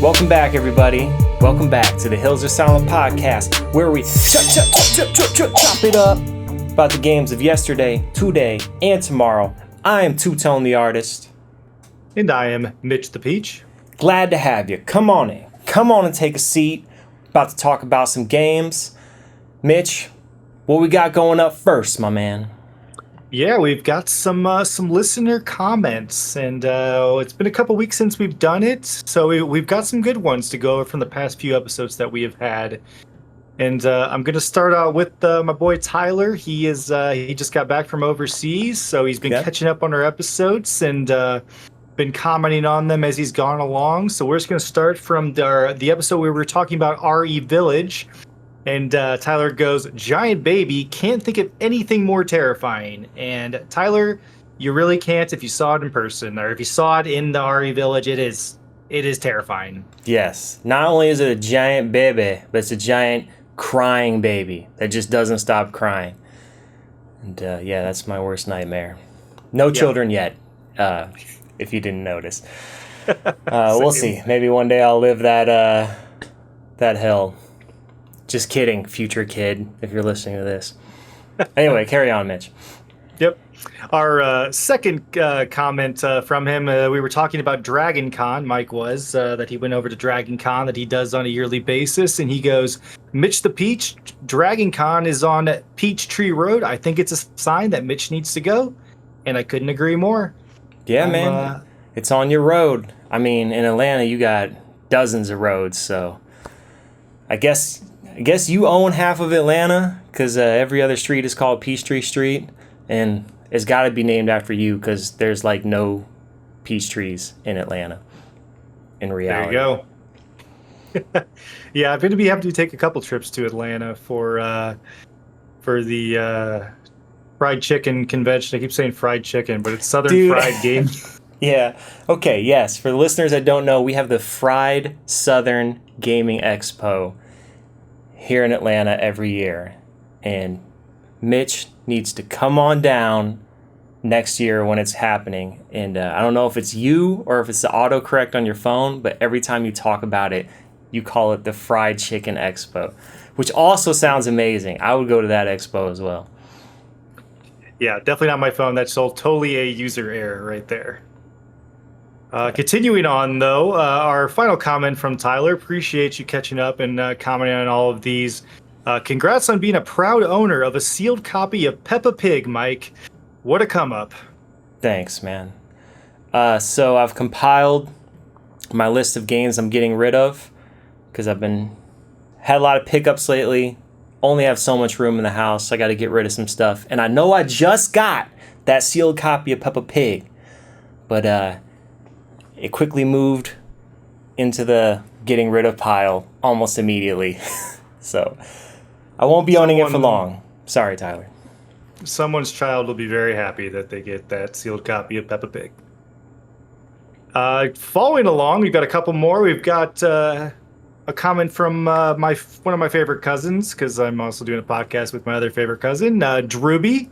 Welcome back, everybody. Welcome back to the Hills Are Silent podcast, where we chop it up about the games of yesterday, today, and tomorrow. I am Two-Tone the Artist. And I am Mitch the Peach. Glad to have you. Come on in. Come on and take a seat. About to talk about some games. Mitch, what we got going up first, my man? Yeah, we've got some listener comments, and it's been a couple weeks since we've done it, so we've got some good ones to go over from the past few episodes that we have had. And I'm going to start out with my boy Tyler. He just got back from overseas, so he's been catching up on our episodes and been commenting on them as he's gone along. So we're just going to start from the episode where we were talking about RE Village. And Tyler goes, giant baby, can't think of anything more terrifying. And Tyler, you really can't if you saw it in person, or if you saw it in the RE Village, it is terrifying. Yes. Not only is it a giant baby, but it's a giant crying baby that just doesn't stop crying. And yeah, that's my worst nightmare. No children yet, if you didn't notice. We'll see. Maybe one day I'll live that hell. Just kidding, future kid, if you're listening to this. Anyway, carry on, Mitch. Yep. Our second comment from him, we were talking about Dragon Con. Mike was, that he went over to Dragon Con that he does on a yearly basis. And he goes, Mitch the Peach, Dragon Con is on Peachtree Road. I think it's a sign that Mitch needs to go. And I couldn't agree more. Yeah, man. It's on your road. I mean, in Atlanta, you got dozens of roads. So I guess you own half of Atlanta, because every other street is called Peachtree Street, and it's got to be named after you, because there's like no peach trees in Atlanta in reality. There you go. Yeah, I'm going to be having to take a couple trips to Atlanta for the fried chicken convention. I keep saying fried chicken, but it's Southern Fried Game. Yeah. Okay, yes. For the listeners that don't know, we have the Fried Southern Gaming Expo here in Atlanta every year, and Mitch needs to come on down next year when it's happening. And I don't know if it's you or if it's the autocorrect on your phone, but every time you talk about it, you call it the Fried Chicken Expo, which also sounds amazing. I would go to that expo as well. Yeah, definitely not my phone. That's totally a user error right there. Continuing on, though, our final comment from Tyler. Appreciate you catching up and commenting on all of these. Congrats on being a proud owner of a sealed copy of Peppa Pig, Mike. What a come up. Thanks, man. So I've compiled my list of games I'm getting rid of, because I've had a lot of pickups lately. Only have so much room in the house. So I got to get rid of some stuff. And I know I just got that sealed copy of Peppa Pig, but it quickly moved into the getting rid of pile almost immediately. So I won't be owning it for long. Sorry, Tyler. Someone's child will be very happy that they get that sealed copy of Peppa Pig. Following along, we've got a couple more. We've got a comment from one of my favorite cousins, because I'm also doing a podcast with my other favorite cousin, Drewby.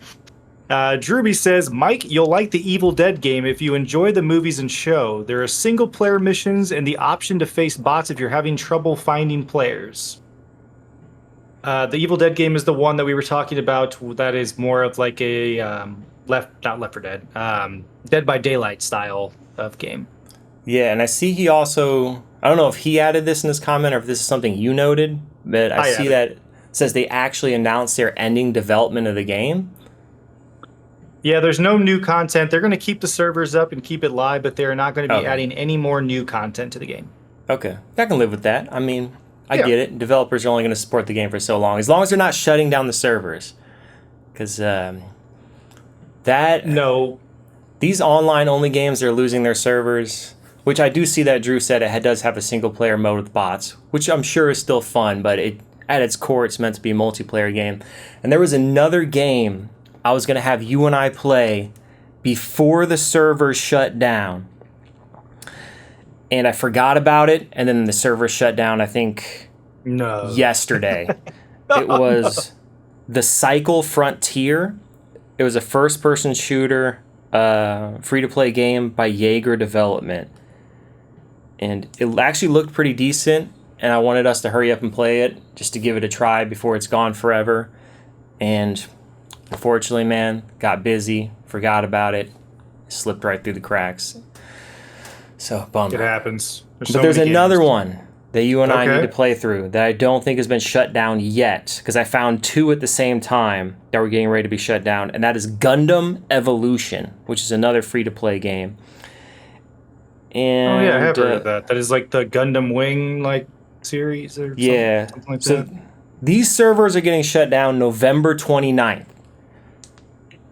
Drewby says, Mike, you'll like the Evil Dead game if you enjoy the movies and show. There are single-player missions and the option to face bots if you're having trouble finding players. The Evil Dead game is the one that we were talking about that is more of like a not Left 4 Dead, Dead by Daylight style of game. Yeah, and I see he also, I don't know if he added this in his comment or if this is something you noted, but I see that it says they actually announced they're ending development of the game. Yeah, there's no new content. They're going to keep the servers up and keep it live, but they're not going to be adding any more new content to the game. Okay. I can live with that. I mean, I get it. Developers are only going to support the game for so long, as long as they're not shutting down the servers. Because these online-only games are losing their servers, which I do see that Drew said it does have a single-player mode with bots, which I'm sure is still fun, but at its core, it's meant to be a multiplayer game. And there was another game I was going to have you and I play before the servers shut down. And I forgot about it, and then the server shut down, I think, yesterday. It was The Cycle Frontier. It was a first-person shooter, free-to-play game by Jaeger Development. and it actually looked pretty decent, and I wanted us to hurry up and play it just to give it a try before it's gone forever. And unfortunately, man, got busy, forgot about it, slipped right through the cracks. So, bummer. It happens. But there's another one that you and I need to play through that I don't think has been shut down yet, because I found two at the same time that were getting ready to be shut down, and that is Gundam Evolution, which is another free-to-play game. And, I have heard of that. That is like the Gundam Wing series or something like that. These servers are getting shut down November 29th.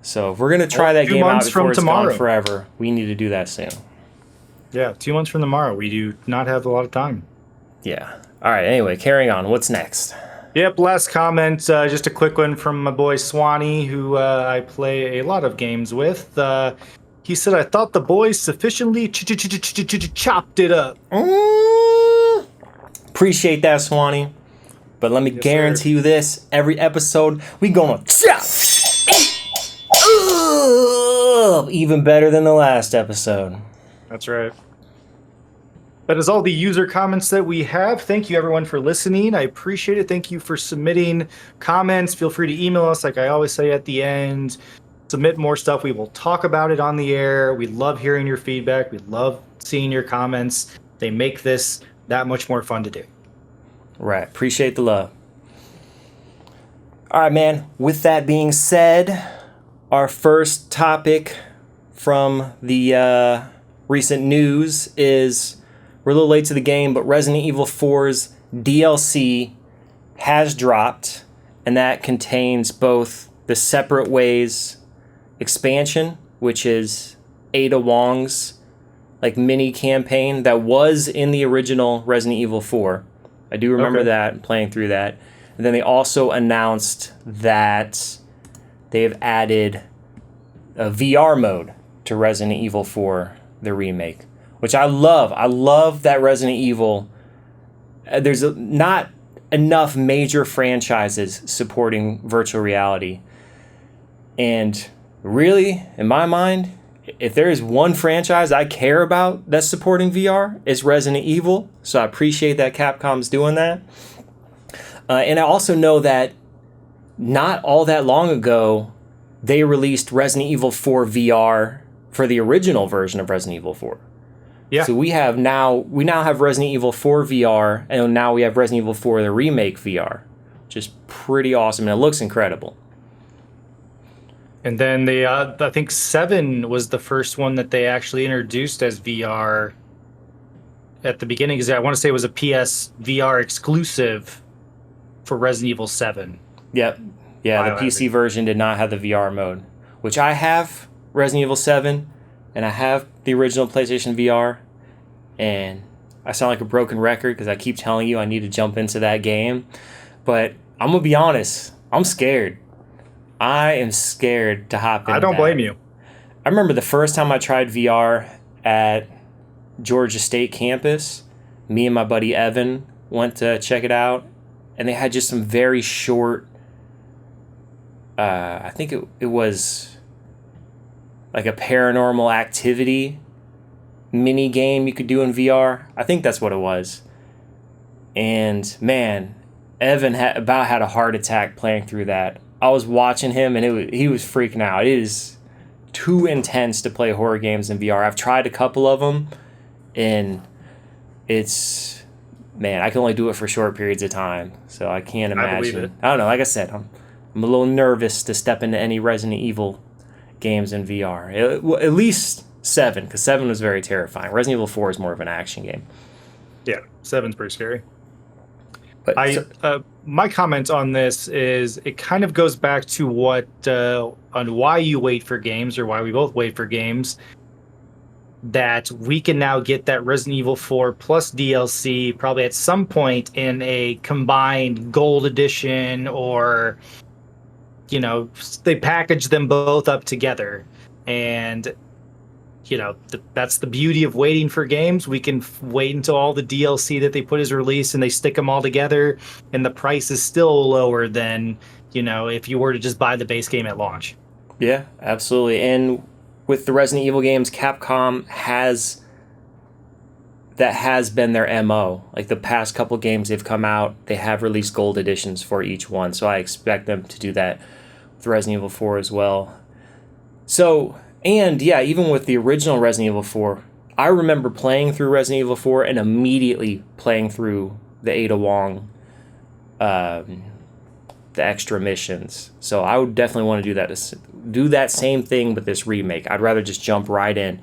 So if we're going to try that game out before it's gone forever, we need to do that soon. Yeah, 2 months from tomorrow. We do not have a lot of time. Yeah. All right, anyway, carrying on. What's next? Yep, last comment, just a quick one from my boy Swanee, who I play a lot of games with. He said, I thought the boys sufficiently chopped it up. Appreciate that, Swanee. But let me guarantee you this, every episode, we gonna chop even better than the last episode. That's right. That is all the user comments that we have. Thank you, everyone, for listening. I appreciate it. Thank you for submitting comments. Feel free to email us, like I always say at the end. Submit more stuff. We will talk about it on the air. We love hearing your feedback. We love seeing your comments. They make this that much more fun to do. Right. Appreciate the love. All right, man. With that being said, our first topic from the recent news is, we're a little late to the game, but Resident Evil 4's DLC has dropped, and that contains both the Separate Ways expansion, which is Ada Wong's mini campaign that was in the original Resident Evil 4. I do remember that, playing through that. And then they also announced that they've added a VR mode to Resident Evil 4, the remake, which I love. I love that Resident Evil. There's not enough major franchises supporting virtual reality. And really, in my mind, if there is one franchise I care about that's supporting VR, it's Resident Evil. So I appreciate that Capcom's doing that. And I also know that not all that long ago, they released Resident Evil 4 VR for the original version of Resident Evil 4. Yeah. So we now have Resident Evil 4 VR, and now we have Resident Evil 4 the Remake VR, which is pretty awesome, and it looks incredible. And then I think 7 was the first one that they actually introduced as VR at the beginning, because I want to say it was a PS VR exclusive for Resident Evil 7. Yep. Yeah, the PC version did not have the VR mode, which I have Resident Evil 7, and I have the original PlayStation VR, and I sound like a broken record because I keep telling you I need to jump into that game, but I'm going to be honest, I'm scared. I am scared to hop in. I don't blame you. I remember the first time I tried VR at Georgia State campus, me and my buddy Evan went to check it out, and they had just some very short, I think it was like a Paranormal Activity mini game you could do in VR. I think that's what it was. And man, Evan had a heart attack playing through that. I was watching him, and he was freaking out. It is too intense to play horror games in VR. I've tried a couple of them, and it's, man, I can only do it for short periods of time, so I can't imagine. I believe it. I don't know. Like I said, I'm a little nervous to step into any Resident Evil games in VR. At least 7, because 7 was very terrifying. Resident Evil 4 is more of an action game. Yeah, 7's pretty scary. But my comment on this is it kind of goes back to what on why you wait for games, or why we both wait for games, that we can now get that Resident Evil 4 plus DLC probably at some point in a combined gold edition, or they package them both up together. And that's the beauty of waiting for games. We can wait until all the DLC that they put is released, and they stick them all together, and the price is still lower than, if you were to just buy the base game at launch. Yeah, absolutely. And with the Resident Evil games, Capcom has that has been their MO. Like the past couple games they've come out, they have released gold editions for each one. So I expect them to do that with Resident Evil 4 as well. So, and yeah, even with the original Resident Evil 4, I remember playing through Resident Evil 4 and immediately playing through the Ada Wong, the extra missions. So I would definitely want to do that same thing with this remake. I'd rather just jump right in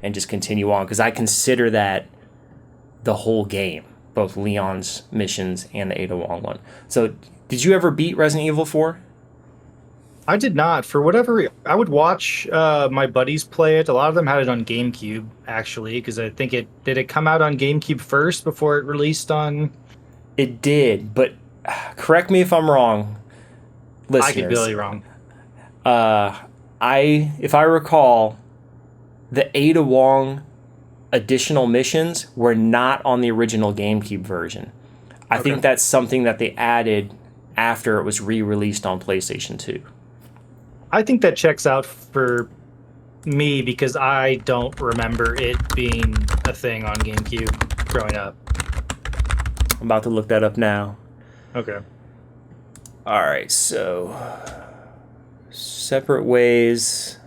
and just continue on, because I consider that the whole game, both Leon's missions and the Ada Wong one. So did you ever beat Resident Evil 4? I did not. For whatever, I would watch my buddies play it. A lot of them had it on GameCube, actually, because I think did it come out on GameCube first before it released on. It did, but correct me if I'm wrong, listeners. I could be really wrong. If I recall, the Ada Wong additional missions were not on the original GameCube version. I think that's something that they added after it was re-released on PlayStation 2. I think that checks out for me because I don't remember it being a thing on GameCube growing up. I'm about to look that up now. Okay. All right, so Separate Ways.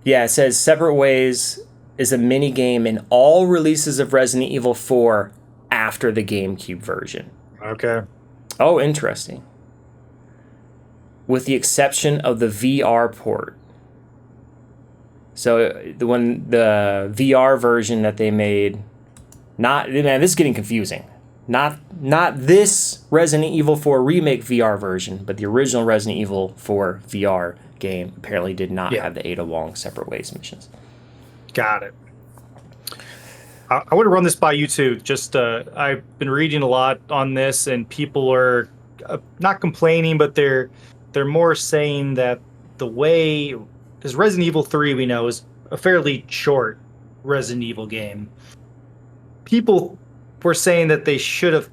Yeah, it says Separate Ways is a mini game in all releases of Resident Evil 4 after the GameCube version. Okay. Oh, interesting. With the exception of the VR port. So the VR version that they made, this is getting confusing. Not this Resident Evil 4 remake VR version, but the original Resident Evil 4 VR game apparently did not have the Ada Wong Separate Ways missions. Got it. I want to run this by you too. Just I've been reading a lot on this, and people are not complaining, but they're more saying that the way, because Resident Evil 3 we know is a fairly short Resident Evil game. People were saying that they should have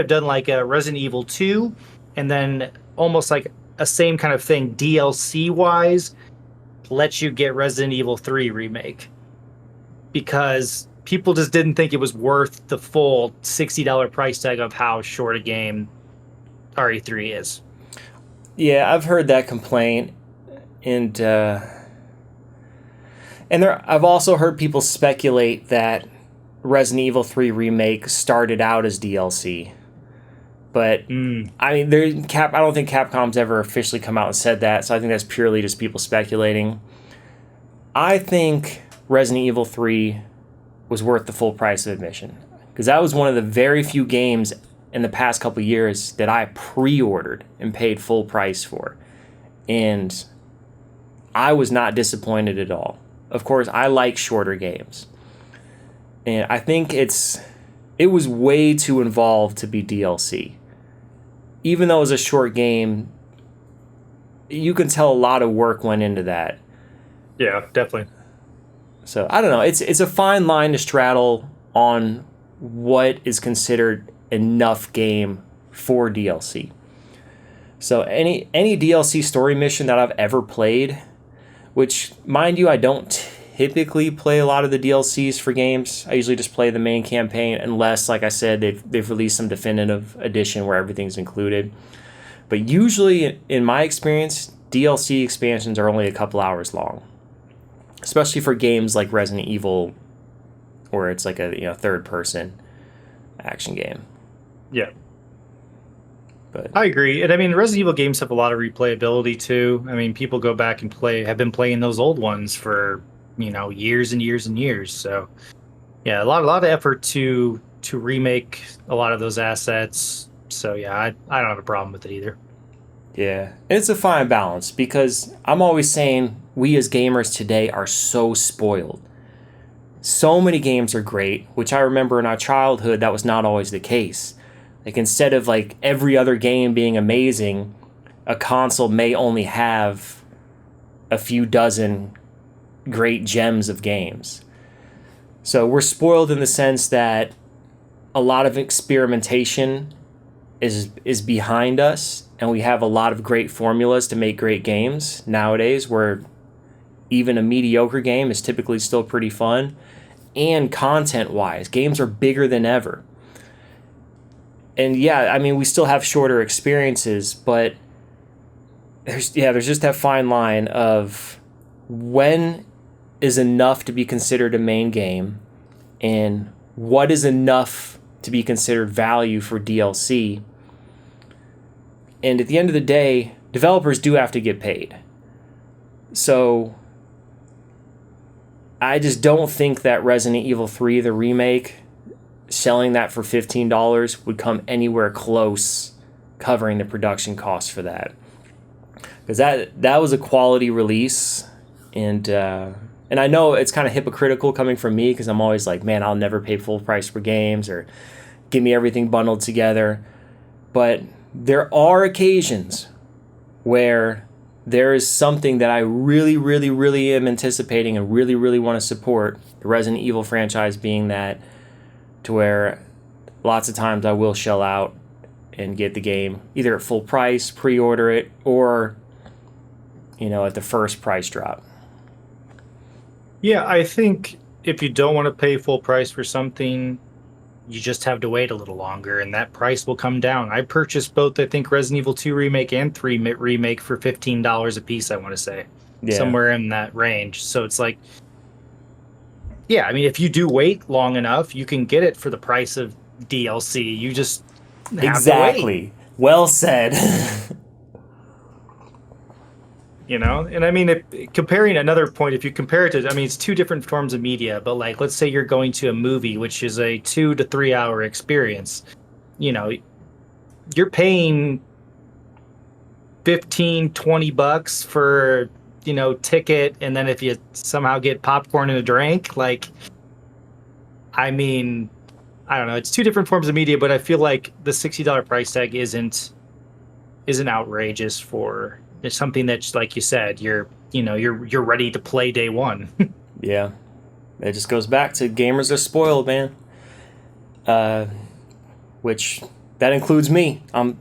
done like a Resident Evil 2, and then almost like a same kind of thing DLC wise, let you get Resident Evil 3 remake, because people just didn't think it was worth the full $60 price tag of how short a game RE3 is. Yeah, I've heard that complaint, and I've also heard people speculate that Resident Evil 3 Remake started out as DLC. But I mean, I don't think Capcom's ever officially come out and said that, so I think that's purely just people speculating. I think Resident Evil 3 was worth the full price of admission, because that was one of the very few games in the past couple years that I pre-ordered and paid full price for, and I was not disappointed at all. Of course, I like shorter games, and I think it was way too involved to be DLC. Even though it was a short game, you can tell a lot of work went into that. Yeah, definitely. So I don't know. It's a fine line to straddle on what is considered enough game for DLC. So any DLC story mission that I've ever played, which mind you, I don't typically play a lot of the DLCs for games. I usually just play the main campaign, unless, like I said, they've released some definitive edition where everything's included. But usually, in my experience, DLC expansions are only a couple hours long, especially for games like Resident Evil, where it's like a third-person action game. Yeah. But I agree. And I mean, Resident Evil games have a lot of replayability too. I mean, people go back and have been playing those old ones for, years and years and years. So yeah, a lot of effort to remake a lot of those assets. So yeah, I don't have a problem with it either. yeah, it's a fine balance, because I'm always saying we as gamers today are so spoiled. So many games are great, which I remember in our childhood that was not always the case. Like, instead of like every other game being amazing, a console may only have a few dozen great gems of games. So we're spoiled in the sense that a lot of experimentation is behind us, and we have a lot of great formulas to make great games nowadays, where even a mediocre game is typically still pretty fun. And content-wise, games are bigger than ever. And yeah, I mean, we still have shorter experiences, but there's just that fine line of when is enough to be considered a main game and what is enough to be considered value for DLC. And at the end of the day, developers do have to get paid. So I just don't think that Resident Evil 3, the remake, selling that for $15 would come anywhere close covering the production costs for that. Because that was a quality release, and I know it's kind of hypocritical coming from me because I'm always like, man, I'll never pay full price for games or give me everything bundled together. But there are occasions where there is something that I really, really, really am anticipating and really, really want to support, the Resident Evil franchise being that, to where lots of times I will shell out and get the game either at full price, pre-order it, or at the first price drop. Yeah, I think if you don't want to pay full price for something, you just have to wait a little longer, and that price will come down. I purchased both, I think, Resident Evil 2 Remake and 3 Remake for $15 a piece, I want to say. Yeah. Somewhere in that range. So it's like, yeah, I mean, if you do wait long enough, you can get it for the price of DLC. You just have exactly. to wait. Well said. And I mean, comparing another point, if you compare it to, I mean, it's two different forms of media, but like, let's say you're going to a movie, which is a 2 to 3 hour experience, you're paying 15, $20 for, ticket. And then if you somehow get popcorn and a drink, like, I mean, I don't know, it's two different forms of media, but I feel like the $60 price tag isn't outrageous for it's something that's, like you said, you're ready to play day one. Yeah, it just goes back to gamers are spoiled, man. Which that includes me. I'm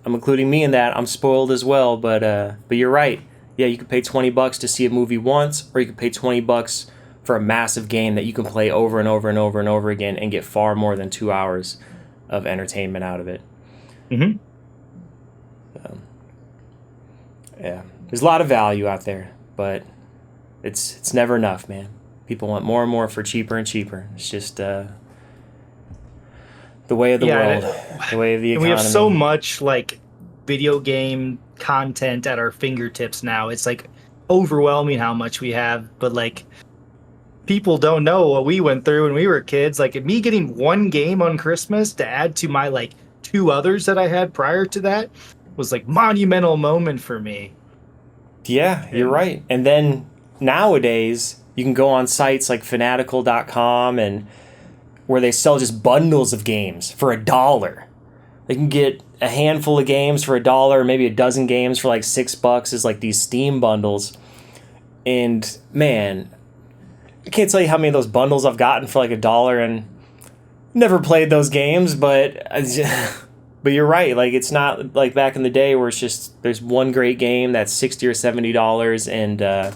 including me in that. I'm spoiled as well. But you're right. Yeah, you could pay $20 to see a movie once, or you could pay $20 for a massive game that you can play over and over and over and over again and get far more than 2 hours of entertainment out of it. Mm-hmm. Yeah, there's a lot of value out there, but it's never enough, man. People want more and more for cheaper and cheaper. It's just the way of the world, the way of the economy. And we have so much like video game content at our fingertips now. It's like overwhelming how much we have, but like people don't know what we went through when we were kids. Like me getting one game on Christmas to add to my like 2 others that I had prior to that was like monumental moment for me. Yeah, you're right. And then nowadays you can go on sites like fanatical.com and where they sell just bundles of games for $1. They can get a handful of games for $1, maybe a dozen games for like $6 is like these Steam bundles. And man, I can't tell you how many of those bundles I've gotten for like $1 and never played those games, but you're right. Like it's not like back in the day where it's just there's one great game that's $60 or $70 and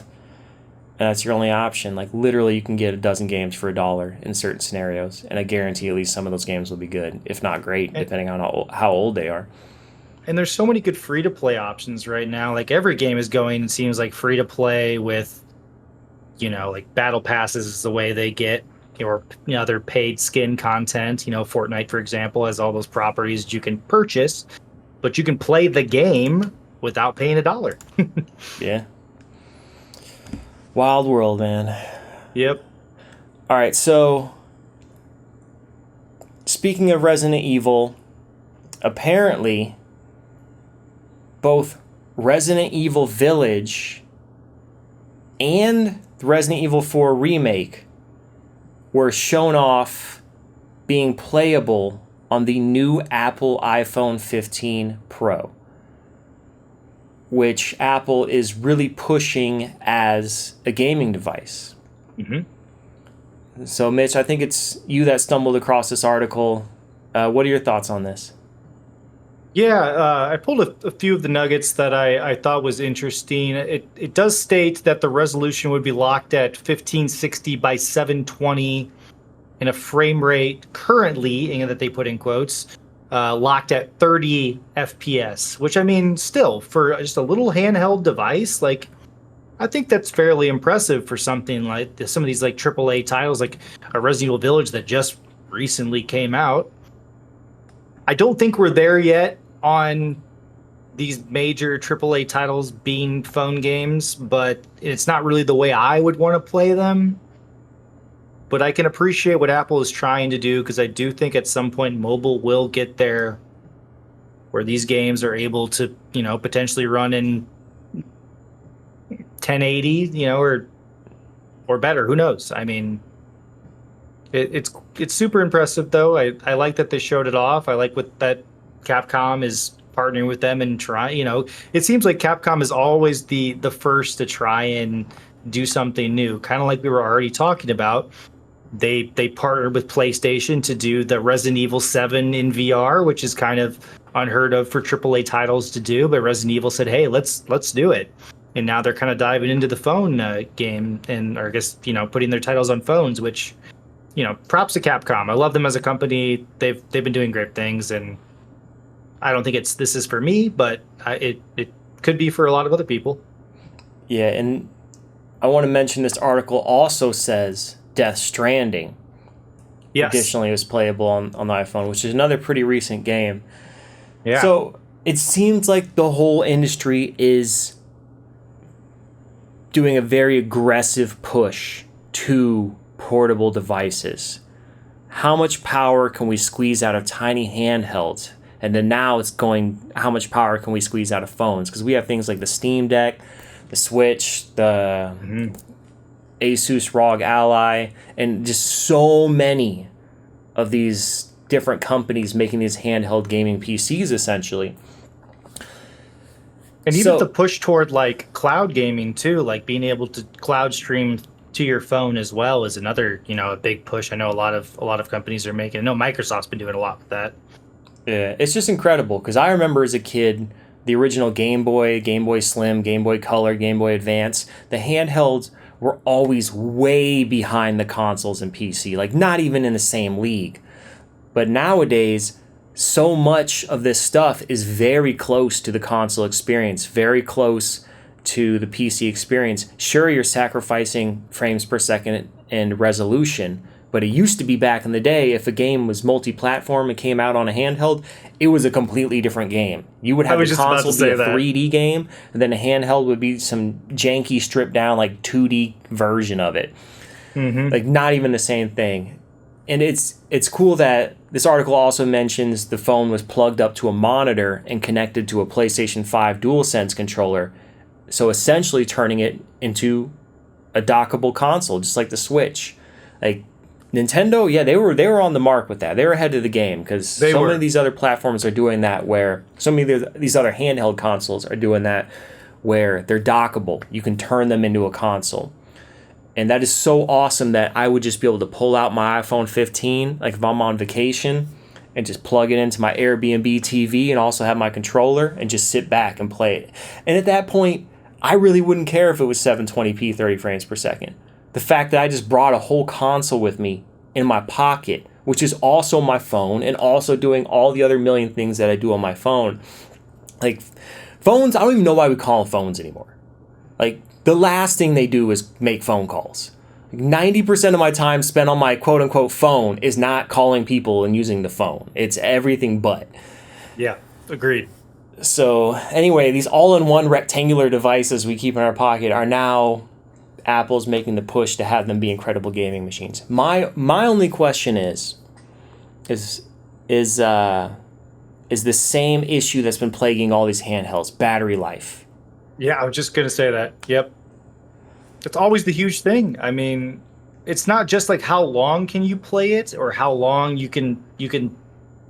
that's your only option. Like literally, you can get a dozen games for $1 in certain scenarios, and I guarantee at least some of those games will be good, if not great, depending on how old they are. And there's so many good free to play options right now. Like every game is going, it seems like free to play with, like battle passes is the way they get. Or other paid skin content. Fortnite, for example, has all those properties that you can purchase, but you can play the game without paying $1. Yeah. Wild world, man. Yep. All right, so speaking of Resident Evil, apparently both Resident Evil Village and the Resident Evil 4 Remake were shown off being playable on the new Apple iPhone 15 Pro, which Apple is really pushing as a gaming device. Mm-hmm. So, Mitch, I think it's you that stumbled across this article. What are your thoughts on this? Yeah, I pulled a few of the nuggets that I thought was interesting. It does state that the resolution would be locked at 1560 by 720 and a frame rate currently, and that they put in quotes, locked at 30 FPS, which I mean, still, for just a little handheld device, like, I think that's fairly impressive for something like this, some of these like AAA titles, like a Resident Evil Village that just recently came out. I don't think we're there yet on these major AAA titles being phone games, but it's not really the way I would want to play them. But I can appreciate what Apple is trying to do because I do think at some point mobile will get there where these games are able to, potentially run in 1080, or better. Who knows? I mean, it's super impressive though. I like that they showed it off. I like what that Capcom is partnering with them and try. It seems like Capcom is always the first to try and do something new, kind of like we were already talking about. They partnered with PlayStation to do the Resident Evil 7 in VR, which is kind of unheard of for AAA titles to do. But Resident Evil said, "Hey, let's do it." And now they're kind of diving into the phone game, and or I guess putting their titles on phones. Which, props to Capcom. I love them as a company. They've been doing great things, and I don't think this is for me, but it could be for a lot of other people. Yeah, and I want to mention this article also says Death Stranding Yes. additionally was playable on the iPhone, which is another pretty recent game. Yeah. So it seems like the whole industry is doing a very aggressive push to portable devices. How much power can we squeeze out of tiny handhelds? And then now it's going, how much power can we squeeze out of phones? Because we have things like the Steam Deck, the Switch, the Asus ROG Ally, and just so many of these different companies making these handheld gaming PCs essentially. And even the push toward like cloud gaming too, like being able to cloud stream to your phone as well is another, a big push. I know a lot of companies are making. I know Microsoft's been doing a lot with that. Yeah, it's just incredible because I remember as a kid the original Game Boy, Game Boy Slim, Game Boy Color, Game Boy Advance. The handhelds were always way behind the consoles and PC, like not even in the same league. But nowadays, so much of this stuff is very close to the console experience, very close to the PC experience. Sure, you're sacrificing frames per second and resolution, but it used to be back in the day, if a game was multi-platform and came out on a handheld, it was a completely different game. You would have the console be a 3D game, and then a handheld would be some janky, stripped down, like 2D version of it. Mm-hmm. Like, not even the same thing. And it's cool that this article also mentions the phone was plugged up to a monitor and connected to a PlayStation 5 DualSense controller, so essentially turning it into a dockable console, just like the Switch. Like, Nintendo, yeah, they were on the mark with that. They were ahead of the game because so many of these other platforms are doing that, where so many of these other handheld consoles are doing that, where they're dockable. You can turn them into a console. And that is so awesome that I would just be able to pull out my iPhone 15, like if I'm on vacation, and just plug it into my Airbnb TV and also have my controller and just sit back and play it. And at that point, I really wouldn't care if it was 720p 30 frames per second. The fact that I just brought a whole console with me in my pocket, which is also my phone and also doing all the other million things that I do on my phone. Like, phones, I don't even know why we call them phones anymore. Like, the last thing they do is make phone calls. 90% of my time spent on my quote-unquote phone is not calling people and using the phone. It's everything but. Yeah, agreed. So, anyway, these all-in-one rectangular devices we keep in our pocket are now Apple's making the push to have them be incredible gaming machines. My only question is the same issue that's been plaguing all these handhelds: battery life. Yeah, I was just gonna say that. Yep. It's always the huge thing. I mean, it's not just like how long can you play it or how long you can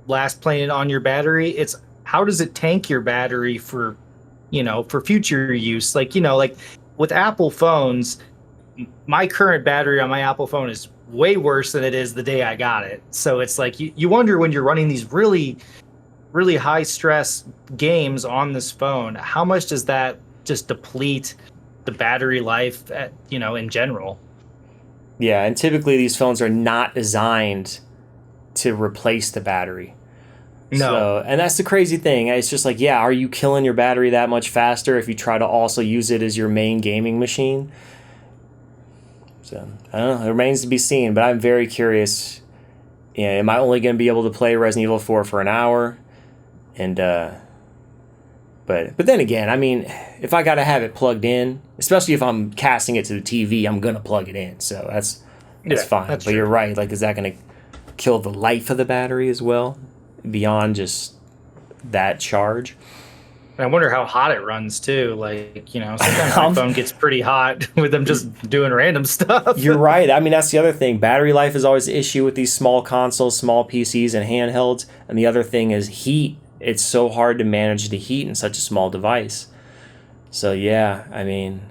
last playing it on your battery. It's how does it tank your battery for future use. Like with Apple phones, my current battery on my Apple phone is way worse than it is the day I got it. So it's like you wonder when you're running these really really high stress games on this phone, how much does that just deplete the battery life in general? Yeah, and typically these phones are not designed to replace the battery. No. So, and that's the crazy thing. It's just like, yeah, are you killing your battery that much faster if you try to also use it as your main gaming machine? So, I don't know. It remains to be seen, but I'm very curious. Yeah, am I only going to be able to play Resident Evil 4 for an hour? And but then again, I mean, if I got to have it plugged in, especially if I'm casting it to the TV, I'm going to plug it in. So that's Yeah, fine. that's But you're true. right. Like, is that going to kill the life of the battery as well, beyond just that charge? And I wonder how hot it runs too. Like, sometimes my Um, phone gets pretty hot with them just doing random stuff. You're right. I mean, that's the other thing. Battery life is always the issue with these small consoles, small PCs, and handhelds. And the other thing is heat. It's so hard to manage the heat in such a small device. So yeah, I mean,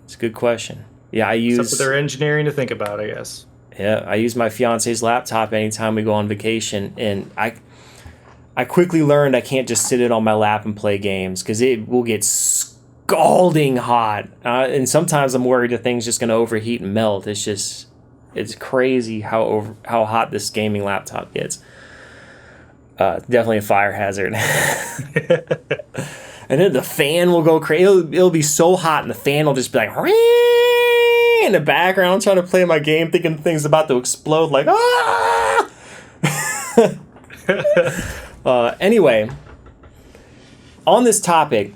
it's a good question. Yeah, It's up to their engineering to think about, I guess. I use my fiance's laptop anytime we go on vacation, and I quickly learned I can't just sit it on my lap and play games because it will get scalding hot, and sometimes I'm worried the thing's just going to overheat and melt. It's crazy how hot this gaming laptop gets. Definitely a fire hazard. And then the fan will go crazy. It'll be so hot, and the fan will just be like in the background, trying to play my game, thinking the thing's about to explode. Like ah. Anyway, on this topic,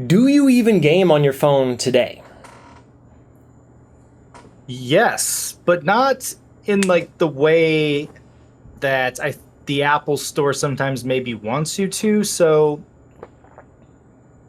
do you even game on your phone today? Yes, but not in like the way that the Apple Store sometimes maybe wants you to. So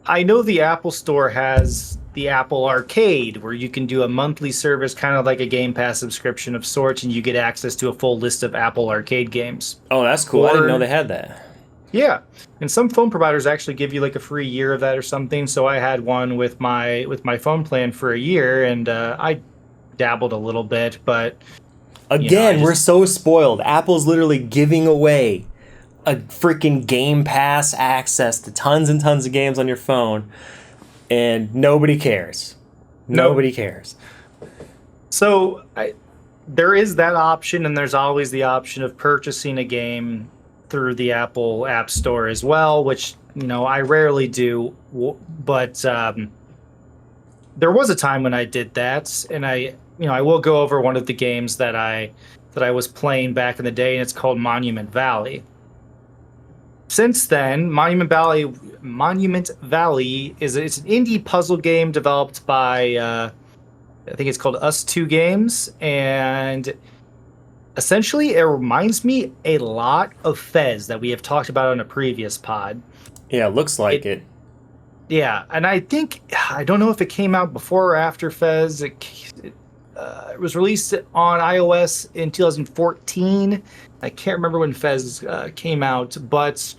I know the Apple Store has the Apple Arcade, where you can do a monthly service, kind of like a Game Pass subscription of sorts, and you get access to a full list of Apple Arcade games. Oh, that's cool. I didn't know they had that. Yeah, and some phone providers actually give you like a free year of that or something. So I had one with my phone plan for a year, and I dabbled a little bit, but Again, we're so spoiled. Apple's literally giving away a freaking Game Pass access to tons and tons of games on your phone, and nobody cares. Nobody cares. So there is that option, and there's always the option of purchasing a game through the Apple App Store as well, which I rarely do. But there was a time when I did that, and I will go over one of the games that I was playing back in the day, and it's called Monument Valley. Since then, Monument Valley it's an indie puzzle game developed by I think it's called Us2 Games, and essentially it reminds me a lot of Fez that we have talked about on a previous pod. Yeah, looks like it. Yeah, and I don't know if it came out before or after Fez. It was released on iOS in 2014. I can't remember when Fez came out, but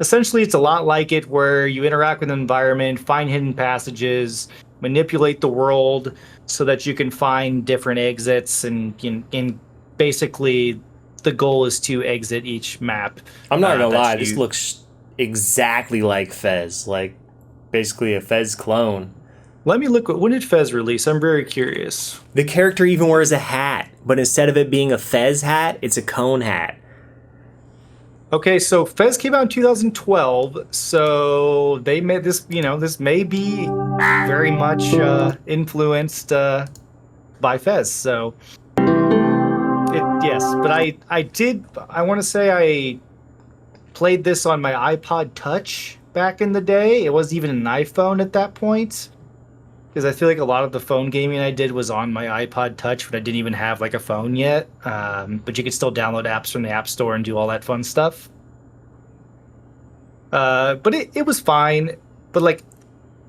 essentially it's a lot like it, where you interact with the environment, find hidden passages, manipulate the world so that you can find different exits, and basically the goal is to exit each map. I'm not gonna lie, this looks exactly like Fez, like basically a Fez clone. Let me look. When did Fez release? I'm very curious. The character even wears a hat, but instead of it being a Fez hat, it's a cone hat. Okay, so Fez came out in 2012, so they made this, this may be very much influenced by Fez. So, yes, but I want to say I played this on my iPod Touch back in the day. It wasn't even an iPhone at that point, because I feel like a lot of the phone gaming I did was on my iPod Touch, but I didn't even have like a phone yet. But you could still download apps from the App Store and do all that fun stuff. But it was fine. But like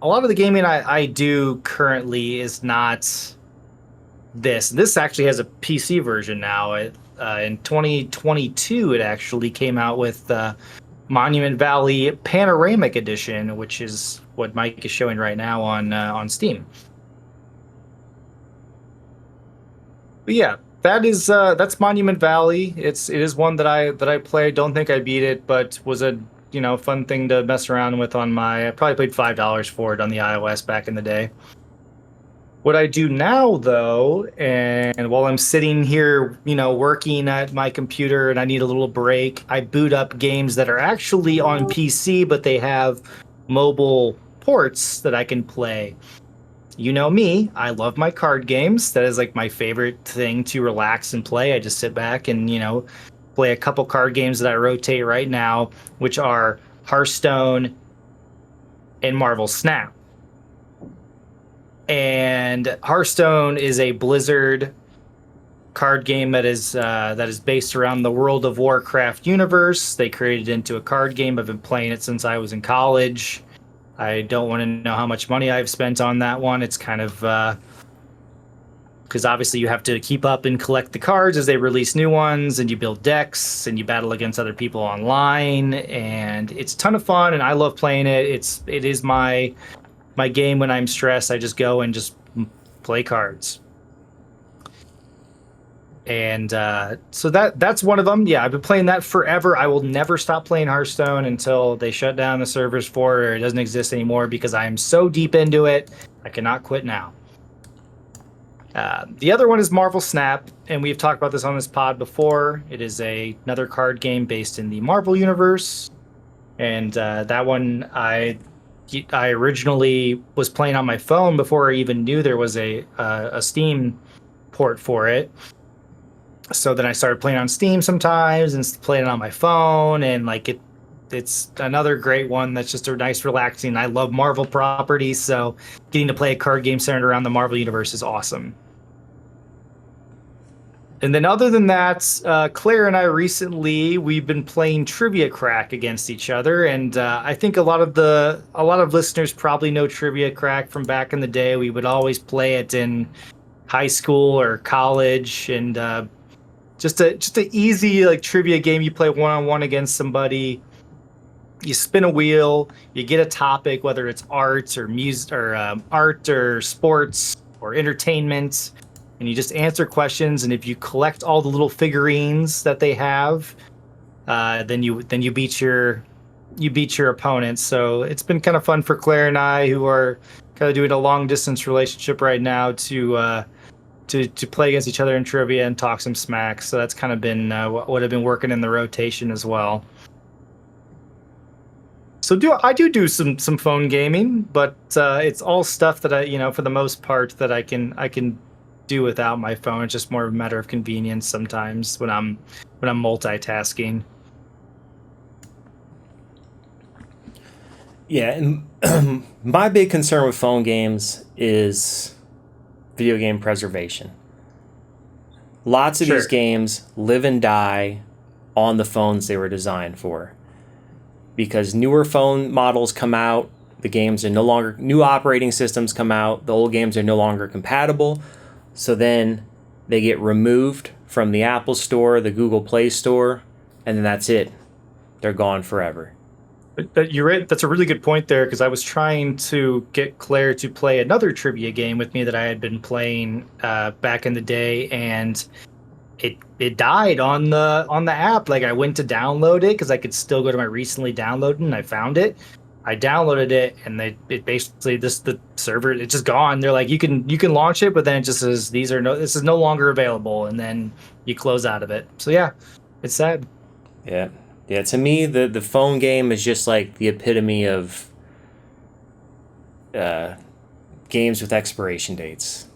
a lot of the gaming I do currently is not this. This actually has a PC version now. In 2022, it actually came out with Monument Valley Panoramic Edition, which is what Mike is showing right now on Steam. But yeah, That's Monument Valley. It is one that I played. Don't think I beat it, but was a fun thing to mess around with on my. I probably paid $5 for it on the iOS back in the day. What I do now, though, and while I'm sitting here, working at my computer and I need a little break, I boot up games that are actually on PC, but they have mobile ports that I can play. You know me, I love my card games. That is like my favorite thing to relax and play. I just sit back and, play a couple card games that I rotate right now, which are Hearthstone and Marvel Snap. And Hearthstone is a Blizzard card game that is based around the World of Warcraft universe. They created it into a card game. I've been playing it since I was in college. I don't want to know how much money I've spent on that one. It's kind of because obviously you have to keep up and collect the cards as they release new ones, and you build decks and you battle against other people online, and it's a ton of fun. And I love playing it. It is my game when I'm stressed. I just go and just play cards. And so that's one of them. Yeah, I've been playing that forever. I will never stop playing Hearthstone until they shut down the servers for it or it doesn't exist anymore because I am so deep into it. I cannot quit now. The other one is Marvel Snap, and we've talked about this on this pod before. It is another card game based in the Marvel universe, and that one I originally was playing on my phone before I even knew there was a Steam port for it. So then I started playing on Steam sometimes and playing it on my phone, and it's another great one that's just a nice relaxing. I love Marvel properties, so getting to play a card game centered around the Marvel universe is awesome. And then other than that, Claire and I we've been playing Trivia Crack against each other, and I think a lot of listeners probably know Trivia Crack from back in the day. We would always play it in high school or college, and just a easy trivia game. You play one-on-one against somebody. You spin a wheel. You get a topic, whether it's arts or music or art or sports or entertainment, and you just answer questions. And if you collect all the little figurines that they have, then you beat your opponent. So it's been kind of fun for Claire and I, who are kind of doing a long distance relationship right now, to play against each other in trivia and talk some smack. So that's kind of been what I've been working in the rotation as well. So I do some phone gaming, but it's all stuff that I for the most part that I can do without my phone. It's just more of a matter of convenience sometimes when I'm multitasking. Yeah, and my big concern with phone games is video game preservation. Lots of these games live and die on the phones they were designed for. Because newer phone models come out, the games are no longer, new operating systems come out, the old games are no longer compatible. So then they get removed from the Apple Store, the Google Play Store, and then that's it. They're gone forever. But you're right. That's a really good point there, because I was trying to get Claire to play another trivia game with me that I had been playing back in the day, and it died on the app. Like, I went to download it because I could still go to my recently downloaded, and I found it. I downloaded it, and it basically the server, it's just gone. They're like, you can launch it, but then it just says this is no longer available, and then you close out of it. So yeah, it's sad. Yeah. Yeah, to me, the phone game is just like the epitome of games with expiration dates.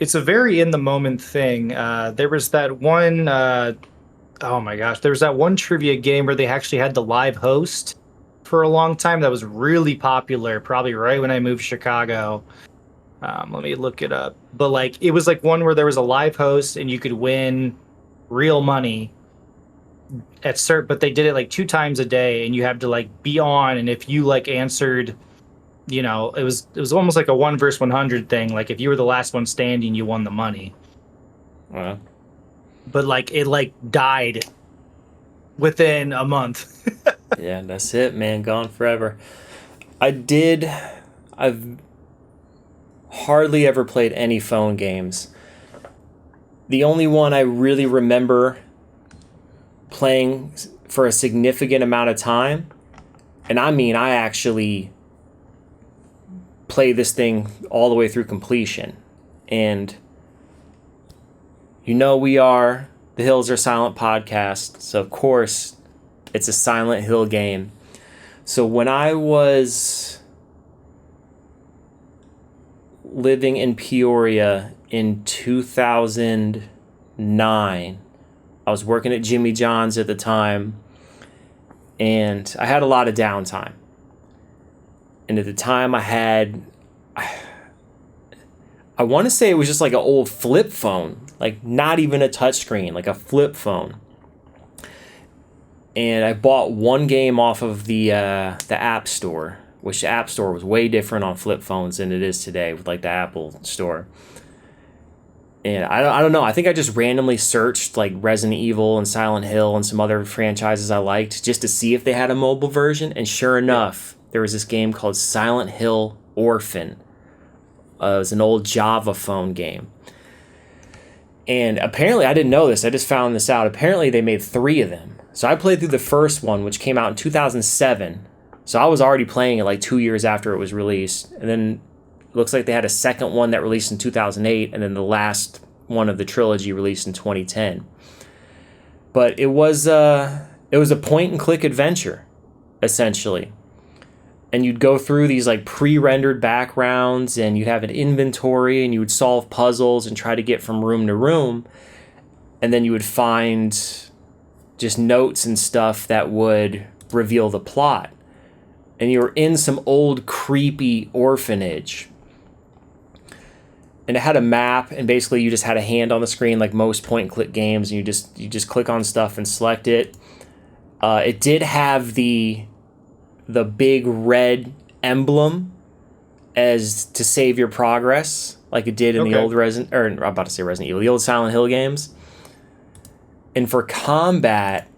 It's a very in the moment thing. There was that one, oh my gosh, there was that one trivia game where they actually had the live host for a long time that was really popular, probably right when I moved to Chicago. Let me look it up. But it was one where there was a live host and you could win real money but they did it 2 times a day, and you have to be on, and if you answered, it was almost like a 1 versus 100 thing. If you were the last one standing, you won the money. Wow. But it died within a month. Yeah, that's it, man. Gone forever. I've hardly ever played any phone games. The only one I really remember playing for a significant amount of time, and I mean I actually played this thing all the way through completion. And we are the Hills Are Silent podcast, so of course it's a Silent Hill game. So when I was living in Peoria in 2009, I was working at Jimmy John's at the time, and I had a lot of downtime. And at the time I want to say it was just like an old flip phone, like not even a touchscreen, like a flip phone. And I bought one game off of the App Store, which the App Store was way different on flip phones than it is today with like the Apple Store. And I don't know. I think I just randomly searched like Resident Evil and Silent Hill and some other franchises I liked just to see if they had a mobile version. And sure enough, there was this game called Silent Hill Orphan. It was an old Java phone game. And apparently, I didn't know this. I just found this out. Apparently, they made 3 of them. So I played through the first one, which came out in 2007. So I was already playing it like 2 years after it was released. And then it looks like they had a second one that released in 2008. And then the last one of the trilogy released in 2010. But it was a point-and-click adventure, essentially. And you'd go through these like pre-rendered backgrounds, and you'd have an inventory, and you would solve puzzles and try to get from room to room. And then you would find just notes and stuff that would reveal the plot. And you were in some old creepy orphanage. And it had a map, and basically you just had a hand on the screen like most point-and-click games, and you just click on stuff and select it. It did have the big red emblem as to save your progress, like it did in the old Resident Evil, the old Silent Hill games. And for combat,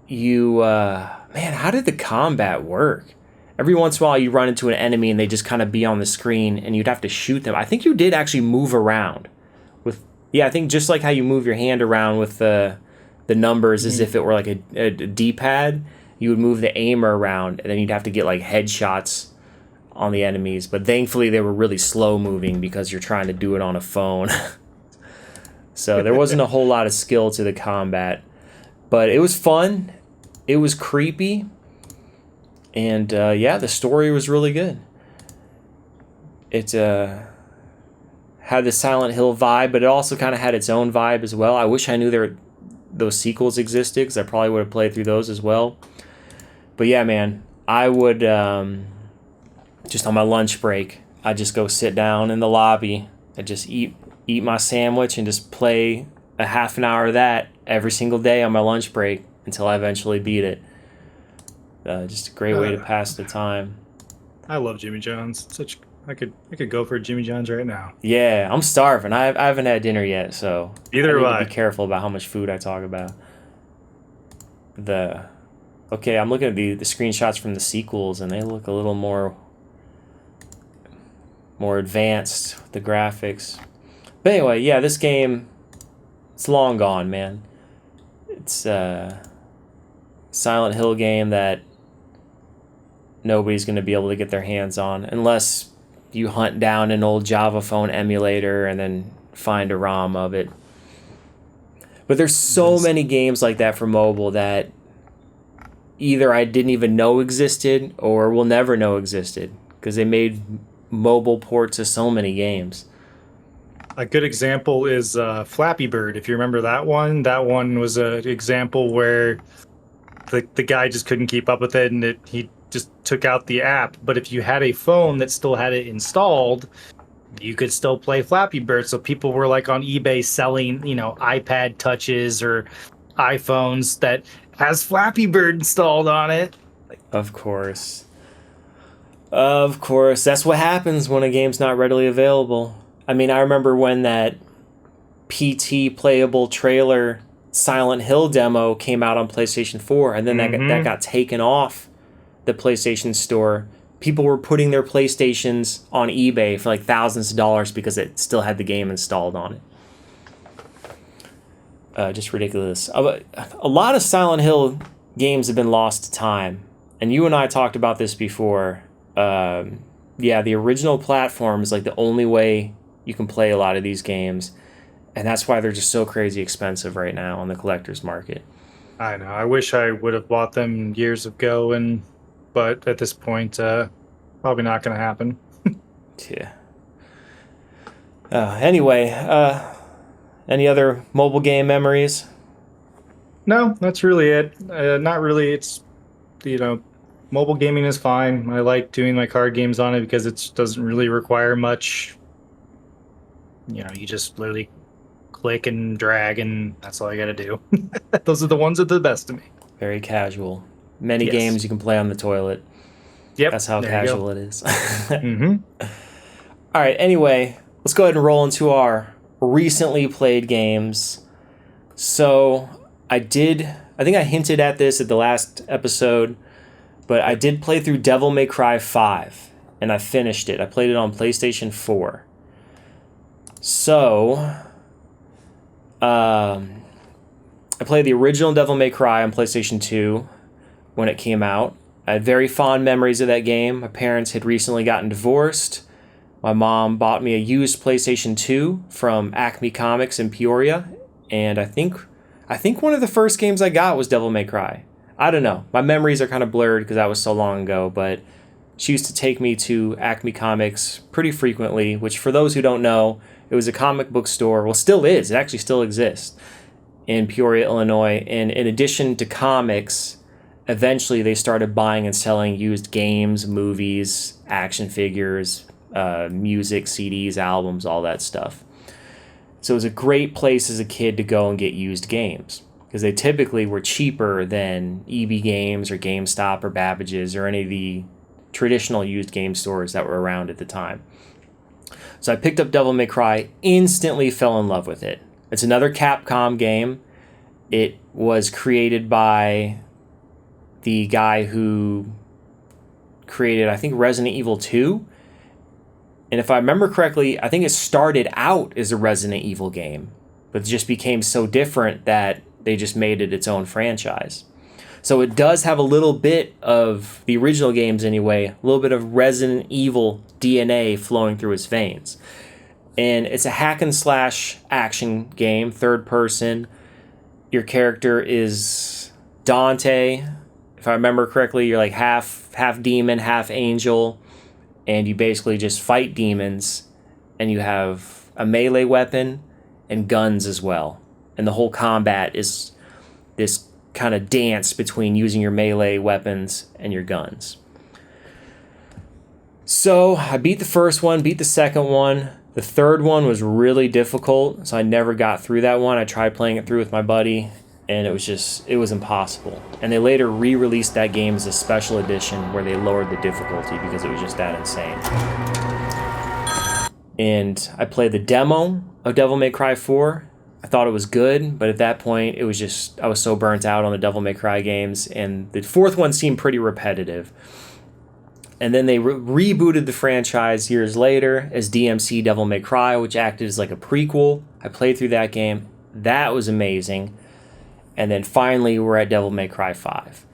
how did the combat work? Every once in a while you run into an enemy and they just kind of be on the screen and you'd have to shoot them. I think you did actually move around I think just like how you move your hand around with the numbers as if it were like a D-pad. You would move the aimer around, and then you'd have to get like headshots on the enemies. But thankfully, they were really slow moving because you're trying to do it on a phone. So there wasn't a whole lot of skill to the combat. But it was fun. It was creepy. And the story was really good. It had the Silent Hill vibe, but it also kind of had its own vibe as well. I wish I knew those sequels existed, because I probably would have played through those as well. But yeah, man, I would, just on my lunch break, I'd just go sit down in the lobby. I'd just eat my sandwich and just play a half an hour of that every single day on my lunch break until I eventually beat it. Just a great way to pass the time. I love Jimmy John's. I could go for a Jimmy John's right now. Yeah, I'm starving. I haven't had dinner yet, so Neither I have need to I. be careful about how much food I talk about. Okay, I'm looking at the screenshots from the sequels, and they look a little more advanced with the graphics. But anyway, yeah, this game, it's long gone, man. It's a Silent Hill game that nobody's going to be able to get their hands on unless you hunt down an old Java phone emulator and then find a ROM of it. But there's so many games like that for mobile that either I didn't even know existed or will never know existed, because they made mobile ports of so many games. A good example is Flappy Bird. If you remember that one was an example where the guy just couldn't keep up with it, and he just took out the app. But if you had a phone that still had it installed, you could still play Flappy Bird. So people were like on eBay selling, iPad touches or iPhones that has Flappy Bird installed on it. Of course. That's what happens when a game's not readily available. I mean, I remember when that PT playable trailer Silent Hill demo came out on PlayStation 4, and then that got taken off the PlayStation Store. People were putting their PlayStations on eBay for like thousands of dollars because it still had the game installed on it. Just ridiculous. A lot of Silent Hill games have been lost to time, and you and I talked about this before. Yeah, the original platform is like the only way you can play a lot of these games, and that's why they're just so crazy expensive right now on the collector's market. I know. I wish I would have bought them years ago, but at this point, probably not going to happen. Yeah. Anyway, any other mobile game memories? No, that's really it. Not really. It's, you know, mobile gaming is fine. I like doing my card games on it because it doesn't really require much. You just literally click and drag, and that's all I got to do. Those are the ones that are the best to me. Very casual. Many Yes. games you can play on the toilet. Yep. That's how there you casual go. it is. Mm-hmm. All right, anyway, let's go ahead and roll into our recently played games. So, I think I hinted at this at the last episode, but I did play through Devil May Cry 5, and I finished it. I played it on PlayStation 4. So, I played the original Devil May Cry on PlayStation 2 when it came out. I had very fond memories of that game. My parents had recently gotten divorced. My mom bought me a used PlayStation 2 from Acme Comics in Peoria, and I think one of the first games I got was Devil May Cry. I don't know. My memories are kind of blurred because that was so long ago, but she used to take me to Acme Comics pretty frequently, which for those who don't know, it was a comic book store. Well, still is. It actually still exists in Peoria, Illinois. And in addition to comics, eventually they started buying and selling used games, movies, action figures, music, CDs, albums, all that stuff. So it was a great place as a kid to go and get used games because they typically were cheaper than EB Games or GameStop or Babbage's or any of the traditional used game stores that were around at the time. So I picked up Devil May Cry, instantly fell in love with it. It's another Capcom game. It was created by the guy who created, I think, Resident Evil 2. And if I remember correctly, I think it started out as a Resident Evil game, but it just became so different that they just made it its own franchise. So it does have a little bit of the original games anyway, a little bit of Resident Evil DNA flowing through its veins. And it's a hack and slash action game, third person. Your character is Dante. If I remember correctly, you're like half demon, half angel, and you basically just fight demons, and you have a melee weapon and guns as well. And the whole combat is this kind of dance between using your melee weapons and your guns. So I beat the first one, beat the second one. The third one was really difficult, so I never got through that one. I tried playing it through with my buddy, and it was impossible. And they later re-released that game as a special edition where they lowered the difficulty because it was just that insane. And I played the demo of Devil May Cry 4. I thought it was good, but at that point, I was so burnt out on the Devil May Cry games, and the fourth one seemed pretty repetitive. And then they rebooted the franchise years later as DMC Devil May Cry, which acted as like a prequel. I played through that game. That was amazing. And then finally, we're at Devil May Cry 5.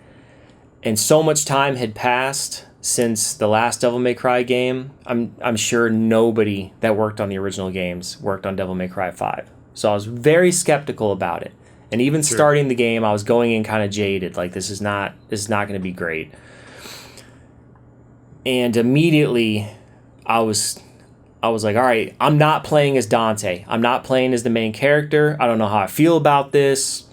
And so much time had passed since the last Devil May Cry game. I'm sure nobody that worked on the original games worked on Devil May Cry 5. So I was very skeptical about it. And even starting the game, I was going in kind of jaded. Like, this is not going to be great. And immediately, I was like, all right, I'm not playing as Dante. I'm not playing as the main character. I don't know how I feel about this.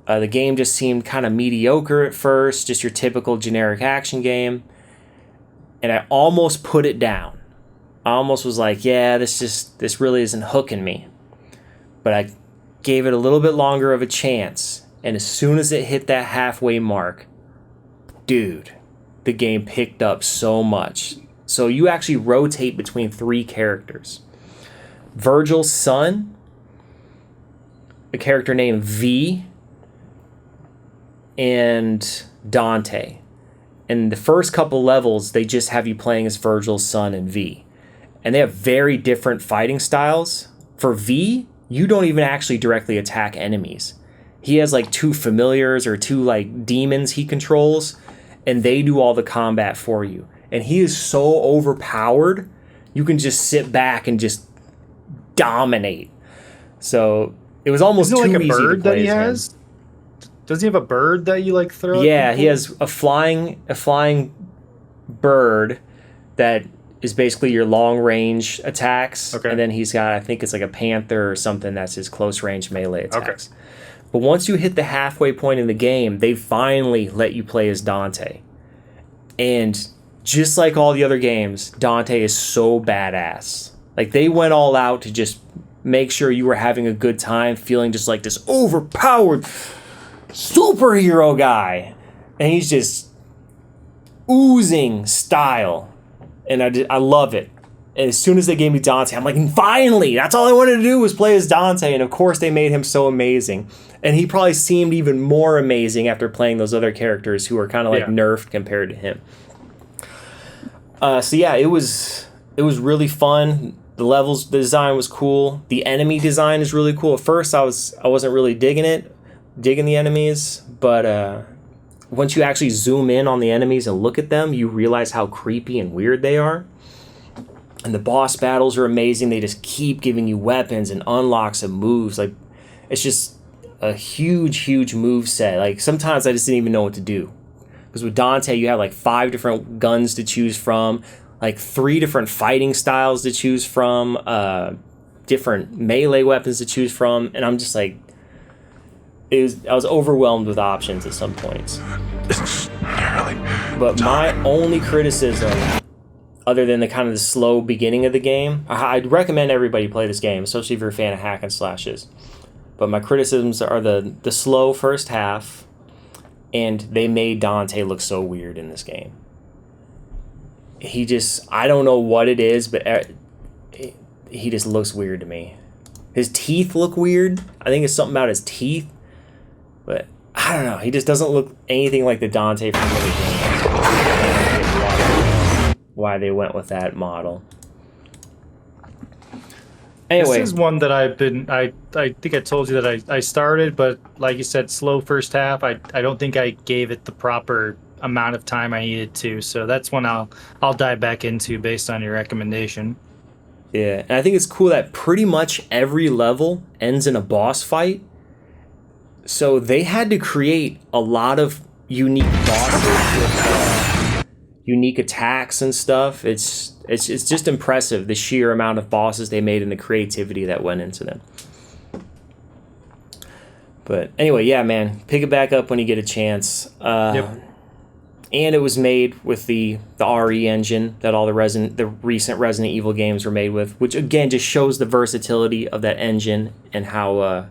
The game just seemed kind of mediocre at first, just your typical generic action game. And I almost put it down. I almost was like, yeah, this really isn't hooking me. But I gave it a little bit longer of a chance. And as soon as it hit that halfway mark, dude, the game picked up so much. So you actually rotate between three characters. Virgil's son, a character named V, and Dante. And the first couple levels, they just have you playing as Virgil's son and V. And they have very different fighting styles. For V, you don't even actually directly attack enemies. He has like 2 familiars or 2 like demons he controls, and they do all the combat for you. And he is so overpowered, you can just sit back and just dominate. So it was almost Isn't too it like a easy bird to play that he as him. has? Does he have a bird that you like throw? At Yeah, people? he has a flying bird that is basically your long range attacks, Okay. and then he's got, I think it's like a panther or something, that's his close range melee Okay. attacks. But once you hit the halfway point in the game, they finally let you play as Dante. And just like all the other games, Dante is so badass. Like, they went all out to just make sure you were having a good time, feeling just like this overpowered superhero guy. And he's just oozing style. And I love it. And as soon as they gave me Dante, I'm like, finally! That's all I wanted to do was play as Dante. And of course, they made him so amazing. And he probably seemed even more amazing after playing those other characters who were kind of like nerfed compared to him. So yeah, it was really fun. The design was cool. The enemy design is really cool. At first, I wasn't really digging the enemies, but once you actually zoom in on the enemies and look at them, you realize how creepy and weird they are. And the boss battles are amazing. They just keep giving you weapons and unlocks and moves. Like, it's just a huge move set. Like, sometimes I just didn't even know what to do. Because with Dante, you have like 5 different guns to choose from, like 3 different fighting styles to choose from, different melee weapons to choose from, and I'm just like, I was overwhelmed with options at some points. But my only criticism, other than the kind of the slow beginning of the game, I'd recommend everybody play this game, especially if you're a fan of hack and slashes. But my criticisms are the slow first half, and they made Dante look so weird in this game. I don't know what it is, but he just looks weird to me. His teeth look weird. I think it's something about his teeth. But I don't know. He just doesn't look anything like the Dante from the other games. Why they went with that model. Anyway. This is one that I think I told you that I started, but like you said, slow first half. I don't think I gave it the proper amount of time I needed to. So that's one I'll dive back into based on your recommendation. Yeah, and I think it's cool that pretty much every level ends in a boss fight. So they had to create a lot of unique bosses with unique attacks and stuff. It's just impressive, the sheer amount of bosses they made and the creativity that went into them. But anyway, yeah, man, pick it back up when you get a chance. Yep. And it was made with the RE engine that all the recent Resident Evil games were made with, which again just shows the versatility of that engine and how,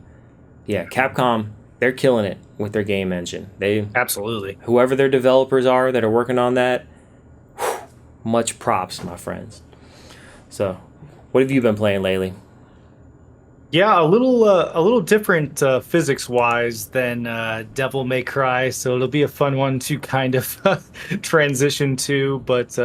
Capcom, they're killing it with their game engine. Absolutely. Whoever their developers are that are working on that, much props, my friends. So, what have you been playing lately? Yeah, a little different physics-wise than Devil May Cry, so it'll be a fun one to kind of transition to. But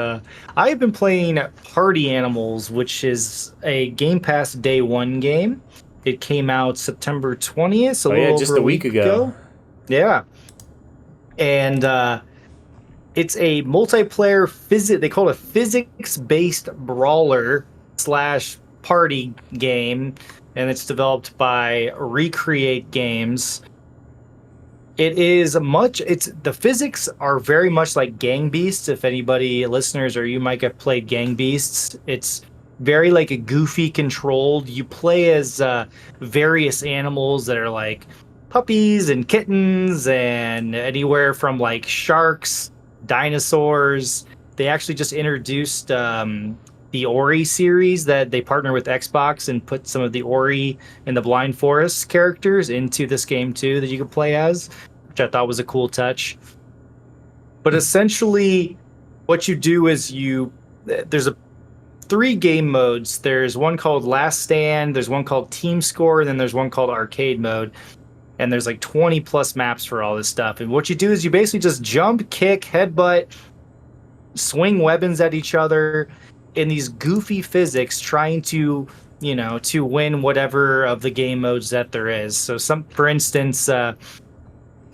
I've been playing Party Animals, which is a Game Pass Day 1 game. It came out September 20th, so Just a week ago. Yeah, and it's a multiplayer they call it a physics-based brawler / party game. And it's developed by Recreate Games. The physics are very much like Gang Beasts. If anybody, listeners, or you might have played Gang Beasts, it's very like a goofy controlled. You play as various animals that are like puppies and kittens and anywhere from like sharks, dinosaurs. They actually just introduced the Ori series that they partner with Xbox and put some of the Ori and the Blind Forest characters into this game too that you could play as, which I thought was a cool touch. But essentially what you do is there's 3 game modes. There's one called Last Stand, there's one called Team Score, and then there's one called Arcade Mode. And there's like 20 plus maps for all this stuff. And what you do is you basically just jump, kick, headbutt, swing weapons at each other in these goofy physics, trying to to win whatever of the game modes that there is. So for instance,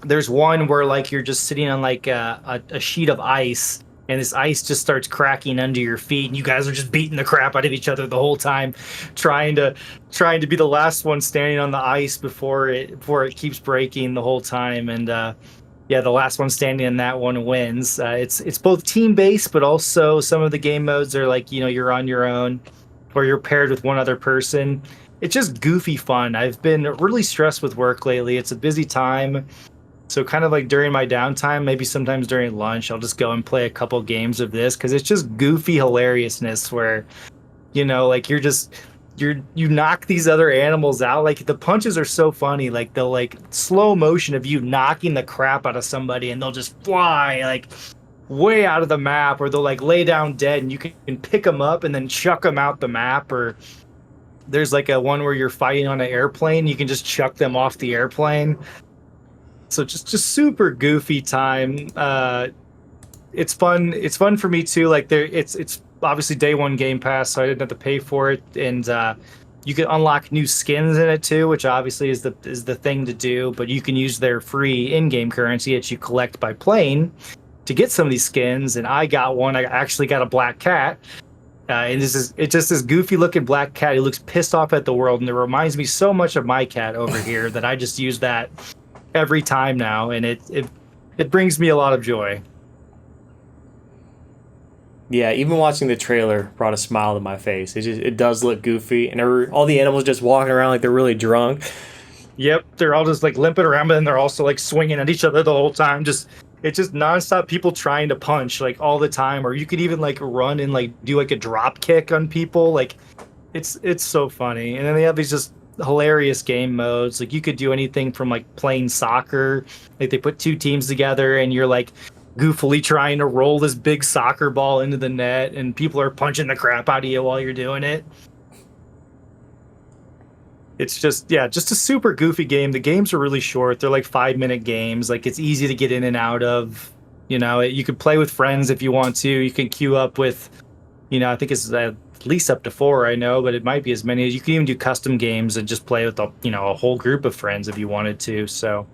there's one where like you're just sitting on like a sheet of ice, and this ice just starts cracking under your feet, and you guys are just beating the crap out of each other the whole time, trying to be the last one standing on the ice before it keeps breaking the whole time. And yeah, the last one standing in that one wins. It's both team based, but also some of the game modes are like you're on your own, or you're paired with one other person. It's just goofy fun. I've been really stressed with work lately. It's a busy time. So kind of like during my downtime, maybe sometimes during lunch, I'll just go and play a couple games of this because it's just goofy hilariousness where, like you knock these other animals out. Like the punches are so funny. Like they'll like slow motion of you knocking the crap out of somebody, and they'll just fly like way out of the map, or they'll like lay down dead and you can pick them up and then chuck them out the map. Or there's like a one where you're fighting on an airplane, you can just chuck them off the airplane. So just super goofy time. It's fun. It's fun for me too. Like it's obviously day one Game Pass, so I didn't have to pay for it, and you can unlock new skins in it too, which obviously is the thing to do. But you can use their free in-game currency that you collect by playing to get some of these skins. And I got one. I actually got a black cat. And it's just this goofy looking black cat. He looks pissed off at the world, and it reminds me so much of my cat over here that I just use that every time now, and it brings me a lot of joy. Yeah, even watching the trailer brought a smile to my face. It does look goofy, and all the animals just walking around like they're really drunk. Yep, they're all just like limping around, but then they're also like swinging at each other the whole time. It's just nonstop people trying to punch like all the time, or you could even like run and like do like a drop kick on people. Like it's so funny. And then they have these just hilarious game modes. Like you could do anything from like playing soccer. Like they put two teams together and you're like goofily trying to roll this big soccer ball into the net, and people are punching the crap out of you while you're doing it. It's just a super goofy game. The games are really short. They're like 5-minute games. Like it's easy to get in and out of. You could play with friends if you want to. You can queue up with, I think it's at least up to 4, I know, but it might be as many. You can even do custom games and just play with a whole group of friends if you wanted to. So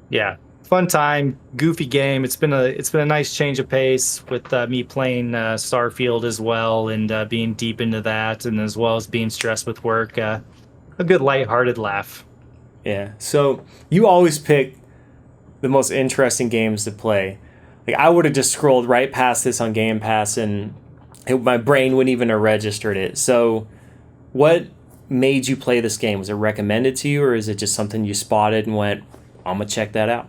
yeah, fun time, goofy game. It's been a nice change of pace with me playing Starfield as well, and being deep into that, and as well as being stressed with work. A good lighthearted laugh. Yeah. So you always pick the most interesting games to play. Like I would have just scrolled right past this on Game Pass, and my brain wouldn't even have registered it. So what made you play this game? Was it recommended to you, or is it just something you spotted and went, I'm gonna check that out?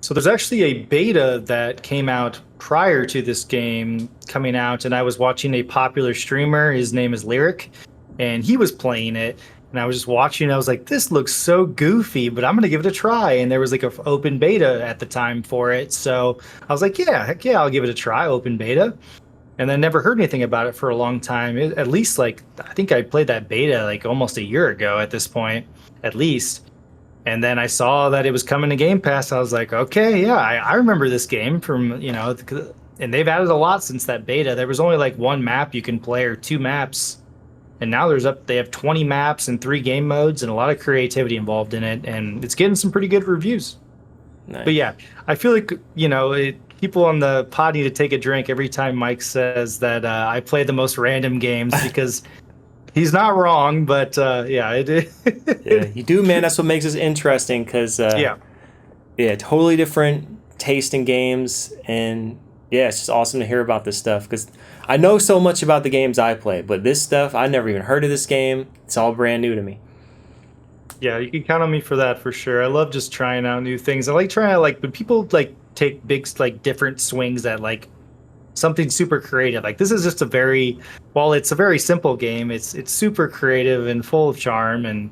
So there's actually a beta that came out prior to this game coming out, and I was watching a popular streamer. His name is Lyric, and he was playing it. And I was just watching, and I was like, this looks so goofy, but I'm going to give it a try. And there was like an open beta at the time for it. So I was like, yeah, heck yeah, I'll give it a try, open beta. And then never heard anything about it for a long time. At least like, I think I played that beta like almost a year ago at this point, at least. And then I saw that it was coming to Game Pass. I was like, okay, yeah, I remember this game from, and they've added a lot since that beta. There was only like one map you can play, or 2 maps. And now they have 20 maps and 3 game modes, and a lot of creativity involved in it. And it's getting some pretty good reviews. Nice. But yeah, I feel like, people on the pod need to take a drink every time Mike says that I play the most random games, because he's not wrong, but yeah, yeah, you do, man. That's what makes this interesting, because totally different taste in games, and yeah, it's just awesome to hear about this stuff, because I know so much about the games I play, but this stuff, I never even heard of this game. It's all brand new to me. Yeah, you can count on me for that for sure. I love just trying out new things. I like trying out when people take big different swings at something super creative. Like this is just while it's a very simple game, it's super creative and full of charm. And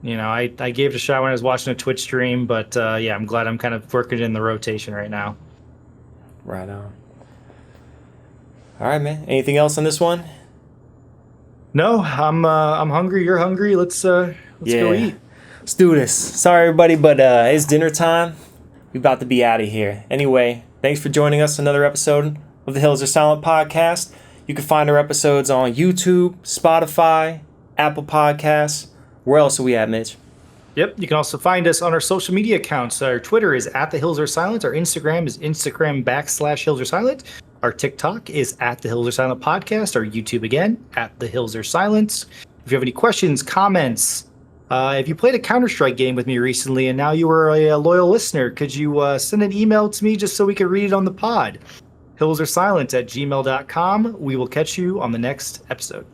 I gave it a shot when I was watching a Twitch stream, but yeah, I'm glad I'm kind of working in the rotation right now. Right on. All right, man. Anything else on this one? No, I'm hungry. You're hungry. Let's go eat. Let's do this. Sorry, everybody, but it's dinner time. We're about to be out of here. Anyway, thanks for joining us on another episode of the Hills Are Silent podcast. You can find our episodes on YouTube, Spotify, Apple Podcasts. Where else are we at, Mitch? Yep, you can also find us on our social media accounts. Our Twitter is @TheHillsAreSilent. Our Instagram is Instagram /HillsAreSilent. Our TikTok is @TheHillsAreSilent Podcast. Our YouTube again, @TheHillsAreSilent. If you have any questions, comments, if you played a Counter-Strike game with me recently and now you are a loyal listener, could you send an email to me just so we can read it on the pod? hillsaresilent@gmail.com. We will catch you on the next episode.